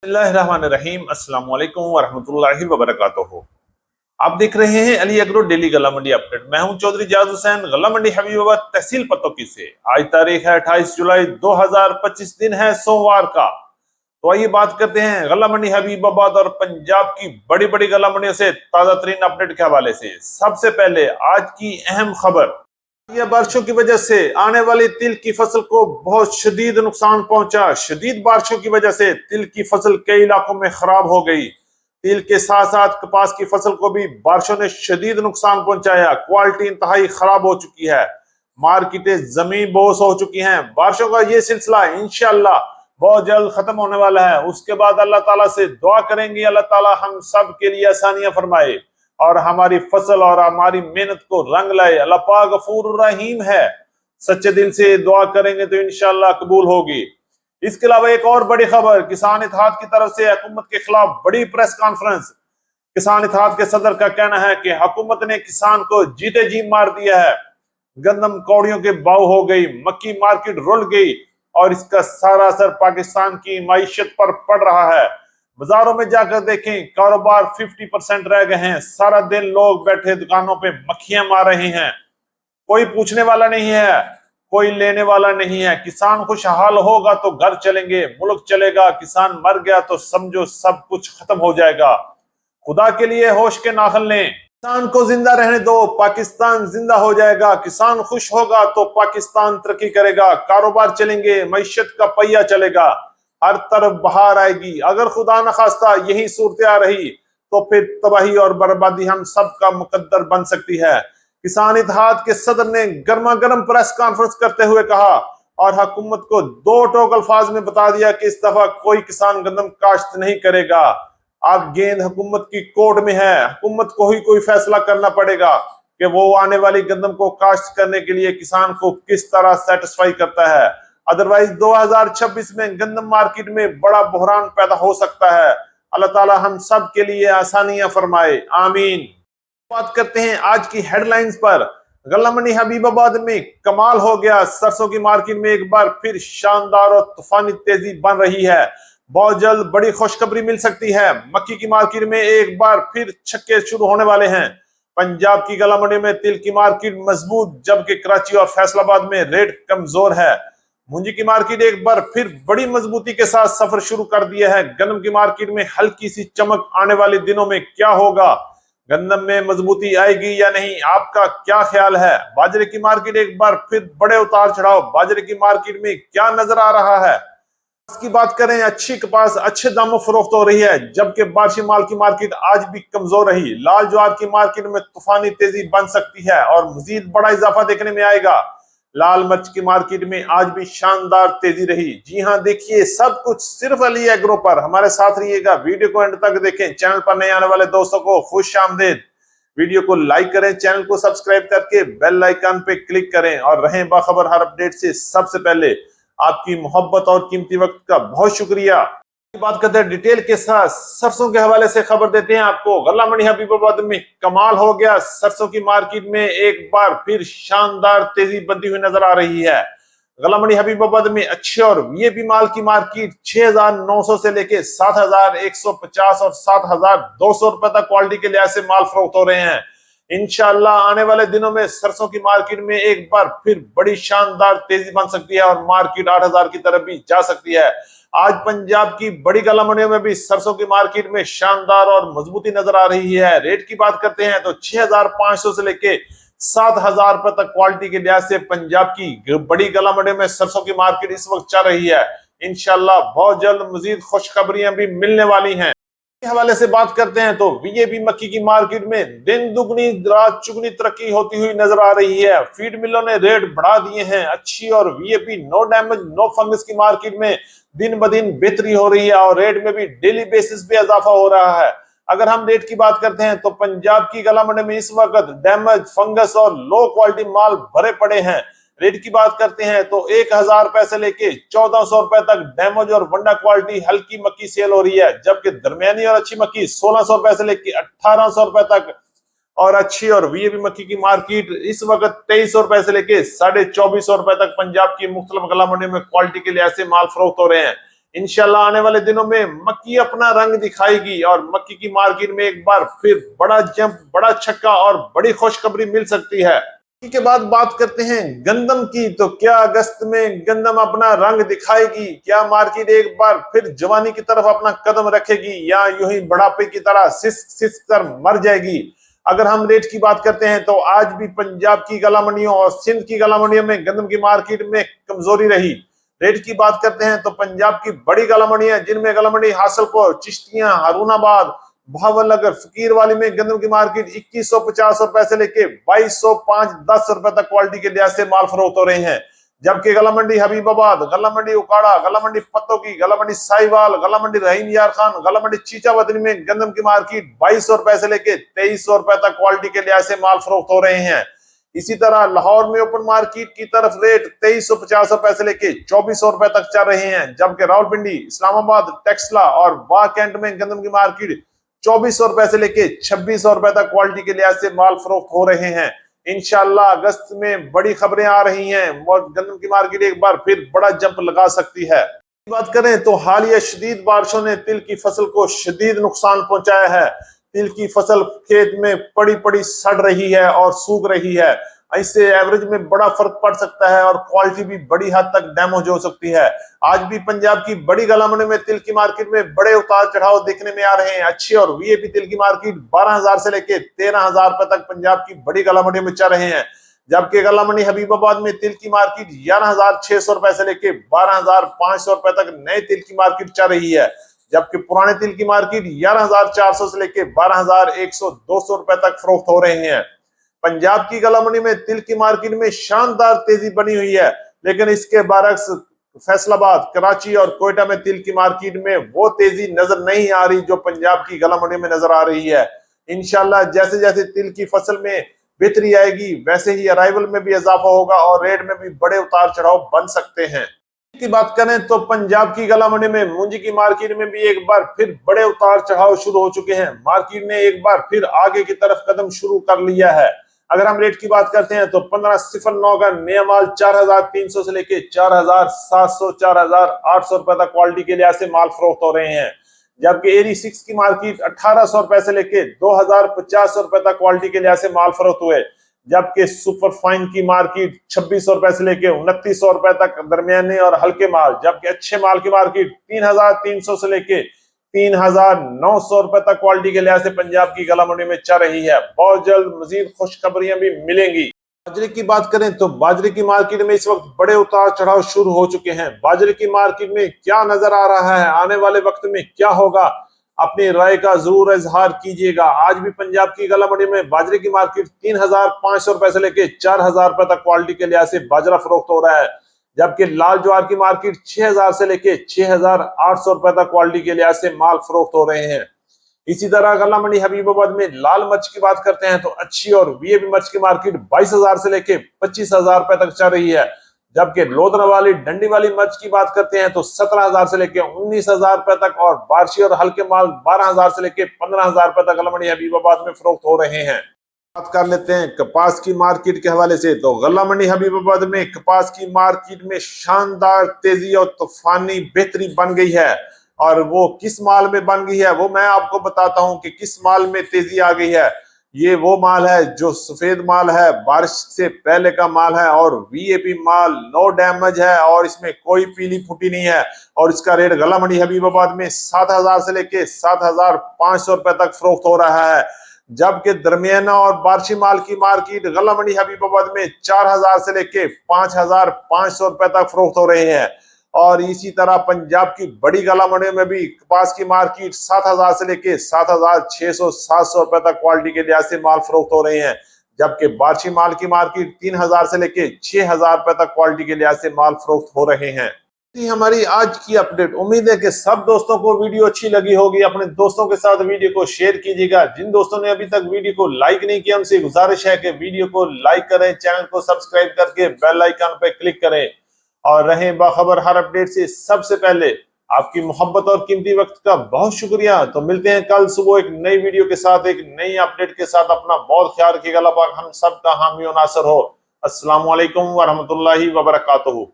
बिस्मिल्लाहिर्रहमानिर्रहीम अस्सलाम वालेकुम वरहमतुल्लाहि वबरकातुहू। आप देख रहे हैं अली एग्रो डेली गला मंडी अपडेट। मैं हूं चौधरी जाज हुसैन, गला मंडी हबीबाबाद तहसील पतोकी से। आज तारीख है 28 जुलाई 2025, दिन है सोमवार का। तो आइए बात करते हैं गला मंडी हबीबाबाद और पंजाब की बड़ी बड़ी गला मंडियों से ताजा तरीन अपडेट के हवाले से। सबसे पहले आज की अहम खबर, यह बारिशों की वजह से आने वाली तिल की फसल को बहुत शदीद नुकसान पहुंचा। शदीद बारिशों की वजह से तिल की फसल कई इलाकों में खराब हो गई। तिल के साथ साथ कपास की फसल को भी बारिशों ने शदीद नुकसान पहुंचाया। क्वालिटी इंतहाई खराब हो चुकी है, मार्केटें जमीन बोस हो चुकी हैं। बारिशों का ये सिलसिला इंशाअल्लाह बहुत जल्द खत्म होने वाला है। उसके बाद अल्लाह ताला से दुआ करेंगे, अल्लाह ताला हम सब के लिए आसानियां फरमाए और हमारी फसल और हमारी मेहनत को रंग लाए। अल्लाह पाक गफूर रहीम है, सच्चे दिल से दुआ करेंगे तो इंशाअल्लाह कबूल होगी। इसके अलावा एक और बड़ी खबर, किसान इत्तेहाद की तरफ से हुकूमत के खिलाफ बड़ी प्रेस कॉन्फ्रेंस। किसान इत्तेहाद के सदर का कहना है कि हुकूमत ने किसान को जीते जी मार दिया है। गंदम कौड़ियों के भाव हो गई, मक्की मार्केट रुल गई और इसका सारा असर पाकिस्तान की माईशत पर पड़ रहा है। बाजारों में जाकर देखें, कारोबार 50% रह गए हैं। सारा दिन लोग बैठे दुकानों पे मक्खियां मार रहे हैं। कोई पूछने वाला नहीं है, कोई लेने वाला नहीं है। किसान खुशहाल होगा तो घर चलेंगे, मुल्क चलेगा। किसान मर गया तो समझो सब कुछ खत्म हो जाएगा। खुदा के लिए होश के नाखल लें, किसान को जिंदा रहने दो, पाकिस्तान जिंदा हो जाएगा। किसान खुश होगा तो पाकिस्तान तरक्की करेगा, कारोबार चलेंगे, मईशत का पहिया चलेगा, हर तरफ बहार आएगी। अगर खुदा न खास्ता यही सूरत आ रही तो फिर तबाही और बर्बादी हम सब का मुकद्दर बन सकती है। किसान इत्तेहाद के सदर ने गर्मा गर्म प्रेस कॉन्फ्रेंस करते हुए कहा और हुकूमत को दो टोक अल्फाज में बता दिया कि इस दफा कोई किसान गंदम काश्त नहीं करेगा। अब गेंद हुकूमत की कोर्ट में है। हुकूमत को ही कोई फैसला करना पड़ेगा कि वो आने वाली गंदम को काश्त करने के लिए किसान को किस तरह सेटिस्फाई करता है। अदरवाइज 2026 में गंदम मार्केट में बड़ा बहरान पैदा हो सकता है। अल्लाह ताला हम सब के लिए आसानियां फरमाए, आमीन। बात करते हैं आज की हेडलाइंस पर। गल्ला मंडी हबीबाबाद में कमाल हो गया, सरसों की मार्केट में एक बार फिर शानदार और तूफानी तेजी बन रही है। बहुत जल्द बड़ी खुशखबरी मिल सकती है। मक्की की मार्केट में एक बार फिर छक्के शुरू होने वाले हैं। पंजाब की गल्ला मंडी में तिल की मार्केट मजबूत, जबकि कराची और फैसलाबाद में रेट कमजोर है। मुंजी की मार्केट एक बार फिर बड़ी मजबूती के साथ सफर शुरू कर दिया है। गन्नम की मार्केट में हल्की सी चमक आने वाले दिनों में क्या होगा, गंदम में मजबूती आएगी या नहीं, आपका क्या ख्याल है? बाजरे की मार्केट एक बार फिर बड़े उतार चढ़ाव, बाजरे की मार्केट में क्या नजर आ रहा है? की बात करें, अच्छी कपास अच्छे दामों फरोख्त हो रही है, जबकि बार्शी माल की मार्केट आज भी कमजोर रही। लाल ज्वार की मार्केट में तूफानी तेजी बन सकती है और मजीद बड़ा इजाफा देखने में आएगा। लाल मिर्च की मार्केट में आज भी शानदार तेजी रही। जी हां, देखिए सब कुछ सिर्फ अली एग्रो पर। हमारे साथ रहिएगा, वीडियो को एंड तक देखें। चैनल पर नए आने वाले दोस्तों को खुश आमदीद। वीडियो को लाइक करें, चैनल को सब्सक्राइब करके बेल आइकन पे क्लिक करें और रहें बाखबर हर अपडेट से सबसे पहले। आपकी मोहब्बत और कीमती वक्त का बहुत शुक्रिया। बात करते हैं डिटेल के साथ। सरसों के हवाले से खबर देते हैं आपको। गल्ला मंडी हबीबाबाद में कमाल हो गया, सरसों की मार्केट में एक बार फिर शानदार तेजी बनती हुई नजर आ रही है। गल्ला मंडी हबीबाबाद में अच्छे और वीआईपी माल की मार्केट 6,900 से लेके 7,150 और 7,200 रुपए तक क्वालिटी के लिहाज से माल फरोख्त हो रहे हैं। इंशाअल्लाह आने वाले दिनों में सरसों की मार्केट में एक बार फिर बड़ी शानदार तेजी बन सकती है और मार्केट 8,000 की तरफ भी जा सकती है। आज पंजाब की बड़ी गल्ला मंडियों में भी सरसों की मार्केट में शानदार और मजबूती नजर आ रही है। रेट की बात करते हैं तो 6,500 से लेके 7,000 रुपए तक क्वालिटी के लिहाज से पंजाब की बड़ी गल्ला मंडियों में सरसों की मार्केट इस वक्त चल रही है। इंशाअल्लाह बहुत जल्द मजीद खुशखबरियां भी मिलने वाली हैं। हवाले से बात करते हैं तो वीआईपी मक्की की मार्केट में दिन दुगनी रात चुगनी तरक्की होती हुई नजर आ रही है। फीड मिलों ने रेट बढ़ा दिए हैं। अच्छी और VIP no damage no fungus की मार्केट में दिन ब दिन बेहतरी हो रही है और रेट में भी डेली बेसिस पे इजाफा हो रहा है। अगर हम रेट की बात करते हैं तो पंजाब की गल्ला मंडी में इस वक्त डैमेज, फंगस और लो क्वालिटी माल भरे पड़े हैं। रेट की बात करते हैं तो 1,000 रुपए से लेके 1,400 रुपए तक डैमेज और वंडा क्वालिटी हल्की मक्की सेल हो रही है, जबकि दरमियानी और अच्छी मक्की 1,600 रुपए से लेके 1,800 रुपए तक और अच्छी और वीआईपी मक्की की मार्केट इस वक्त 2,300 रुपए से लेके 2,450 रुपए तक पंजाब की मुख्तलिफ गल्ला मंडी में क्वालिटी के लिहाज से माल फरोख्त हो रहे हैं। इंशाल्लाह आने वाले दिनों में मक्की अपना रंग दिखाएगी और मक्की की मार्केट में एक बार फिर बड़ा जंप, बड़ा छक्का और बड़ी खुशखबरी मिल सकती है। के बाद बात करते हैं गंदम की। तो क्या अगस्त में गंदम अपना रंग दिखाएगी? क्या मार्केट एक बार फिर जवानी की तरफ अपना कदम रखेगी या यूं ही बुढ़ापे की तरह सिसक सिसक कर मर जाएगी? अगर हम रेट की बात करते हैं तो आज भी पंजाब की गला मंडियों और सिंध की गला मंडियों में गंदम की मार्केट में कमजोरी रही। रेट की बात करते हैं तो पंजाब की बड़ी गला मंडियां जिनमें गला मंडी हासिलपुर, चिश्तियां, हारूनाबाद, बहावलनगर, फकीरवाली में गंदम की मार्केट 2150 रुपए से लेके 2205-10 रुपए तक क्वालिटी के लिहाज से माल फरोख्त हो रहे हैं। जबकि गला मंडी हबीबाबाद, गला मंडी उकाड़ा, गला मंडी पत्तोकी, गला मंडी साहिवाल, गला मंडी रहीम यार खान, गला मंडी चीचावतनी में गंदम की मार्केट 2200 रुपए से लेके 2300 रुपए तक क्वालिटी के लिहाज से माल फरोख्त हो रहे हैं। इसी तरह लाहौर में ओपन मार्केट की तरफ रेट 2350 रुपए से लेके 2400 रुपए तक चल रहे हैं। जबकि रावलपिंडी, इस्लामाबाद, टेक्सला और वाह कैंट में गंदम की मार्केट 2400 रुपए से लेके 2600 रुपए तक क्वालिटी के लिहाज से माल फरोख्त हो रहे हैं। इंशाल्लाह अगस्त में बड़ी खबरें आ रही हैं, गंदम की मार्केट एक बार फिर बड़ा जंप लगा सकती है। बात करें तो हालिया शदीद बारिशों ने तिल की फसल को शदीद नुकसान पहुंचाया है। तिल की फसल खेत में पड़ी पड़ी सड़ रही है और सूख रही है। इससे एवरेज में बड़ा फर्क पड़ सकता है और क्वालिटी भी बड़ी हद तक डैमेज हो सकती है। आज भी पंजाब की बड़ी गला मंडी में तिल की मार्केट में बड़े उतार चढ़ाव देखने में आ रहे हैं। अच्छी और वीआईपी तिल की मार्केट 12,000 से लेके 13,000 रुपए तक पंजाब की बड़ी गला मंडी में चल रहे हैं। जबकि गला मंडी हबीबाबाद में तिल की मार्केट 11,600 रुपए से लेके 12,500 रुपए तक नए तिल की मार्केट चल रही है। जबकि पुराने तिल की मार्केट 11,400 से लेके 12,100-200 रुपए तक फरोख्त हो रहे हैं। पंजाब की गला मंडी में तिल की मार्केट में शानदार तेजी बनी हुई है, लेकिन इसके बरक्स फैसलाबाद, कराची और कोयटा में तिल की मार्केट में वो तेजी नजर नहीं आ रही जो पंजाब की गला मंडी में नजर आ रही है। इंशाल्लाह जैसे जैसे तिल की फसल में बेहतरी आएगी वैसे ही अराइवल में भी इजाफा होगा और रेट में भी बड़े उतार चढ़ाव बन सकते हैं। की बात करें तो पंजाब की गला मंडी में मूंजी की मार्केट में भी एक बार फिर बड़े उतार चढ़ाव शुरू हो चुके हैं। मार्केट ने एक बार फिर आगे की तरफ कदम शुरू कर लिया है। अगर हम रेट की बात करते हैं तो 1509 का नया माल 4,300 से लेके 4,700, 4,800 रुपए तक क्वालिटी के लिहाज से माल फरोख्त हो रहे हैं। जबकि एरी 6 की मार्केट 1,800 रुपए से लेके 2,050 रुपए तक क्वालिटी के लिहाज से माल फरोख्त हुए। जबकि सुपर फाइन की मार्केट 2600 रुपए से लेके 2900 रुपए तक दरमियाने और हल्के माल, जबकि अच्छे माल की मार्केट 3,300 से लेके 3,900 रुपए तक क्वालिटी के लिहाज से पंजाब की गला मंडी में चल रही है। बहुत जल्द मजीद खुशखबरियां भी मिलेंगी। बाजरे की बात करें तो बाजरे की मार्केट में इस वक्त बड़े उतार चढ़ाव शुरू हो चुके हैं। बाजरे की मार्केट में क्या नजर आ रहा है, आने वाले वक्त में क्या होगा, अपनी राय का जरूर इजहार कीजिएगा। आज भी पंजाब की गला मंडी में बाजरे की मार्केट 3,500 रुपए से लेके 4,000 रुपए तक क्वालिटी के लिहाज से बाजरा फरोख्त हो रहा है। जबकि लाल ज्वार की मार्केट 6,000 से लेके 6,800 रुपए तक क्वालिटी के लिहाज से माल फरोख्त हो रहे हैं। इसी तरह गला मंडी हबीबाबाद में लाल मिर्च की बात करते हैं तो अच्छी और वीआईपी मिर्च की मार्केट 22,000 से लेके 25,000 रुपए तक चल रही है। जबकि लोधरा वाली डंडी वाली मिर्च की बात करते हैं तो 17,000 से लेके 19,000 रुपए तक और बारशी और हल्के माल 12,000 से लेके 15,000 रुपए तक गला मंडी हबीबाबाद में फरोख्त हो रहे हैं। बात कर लेते हैं कपास की मार्केट के हवाले से तो गला मंडी हबीबाबाद में कपास की मार्केट में शानदार तेजी और तूफानी बेहतरी बन गई है। और वो किस माल में बन गई है वो मैं आपको बताता हूं कि किस माल में तेजी आ गई है। ये वो माल है जो सफेद माल है, बारिश से पहले का माल है और वीआईपी माल, नो डैमेज है और इसमें कोई पीली फुटी नहीं है। और इसका रेट गला मंडी हबीबाबाद में 7,000 से लेके 7,500 रुपए तक फरोख्त हो रहा है। जबकि दरमियाना और बारिशी माल की मार्केट गला मंडी हबीबाबाद में 4,000 से लेके 5,500 रुपए तक फरोख्त हो रहे हैं। और इसी तरह पंजाब की बड़ी गला मंडी में भी कपास की मार्केट 7,000 से लेके 7,600, 700 रुपए तक क्वालिटी के लिहाज से माल फरोख्त हो रहे हैं। जबकि बारिशी माल की मार्केट 3,000 से लेके 6,000 रुपए तक क्वालिटी के लिहाज से माल फरोख्त हो रहे हैं। हमारी आज की अपडेट। उम्मीद है कि सब दोस्तों को वीडियो अच्छी लगी होगी। अपने दोस्तों के साथ वीडियो को शेयर कीजिएगा। जिन दोस्तों ने अभी तक वीडियो को लाइक नहीं किया उनसे गुजारिश है कि वीडियो को लाइक करें, चैनल को सब्सक्राइब करके बेल आइकन पर क्लिक करें और रहें बाखबर हर अपडेट से सबसे पहले। आपकी मोहब्बत और कीमती वक्त का बहुत शुक्रिया। तो मिलते हैं कल सुबह एक नई वीडियो के साथ, एक नई अपडेट के साथ। अपना बहुत ख्याल रखिएगा। अल्लाह पाक हम सब का हामी और नासर हो। अस्सलाम वालेकुम व रहमतुल्लाहि व बरकातहू।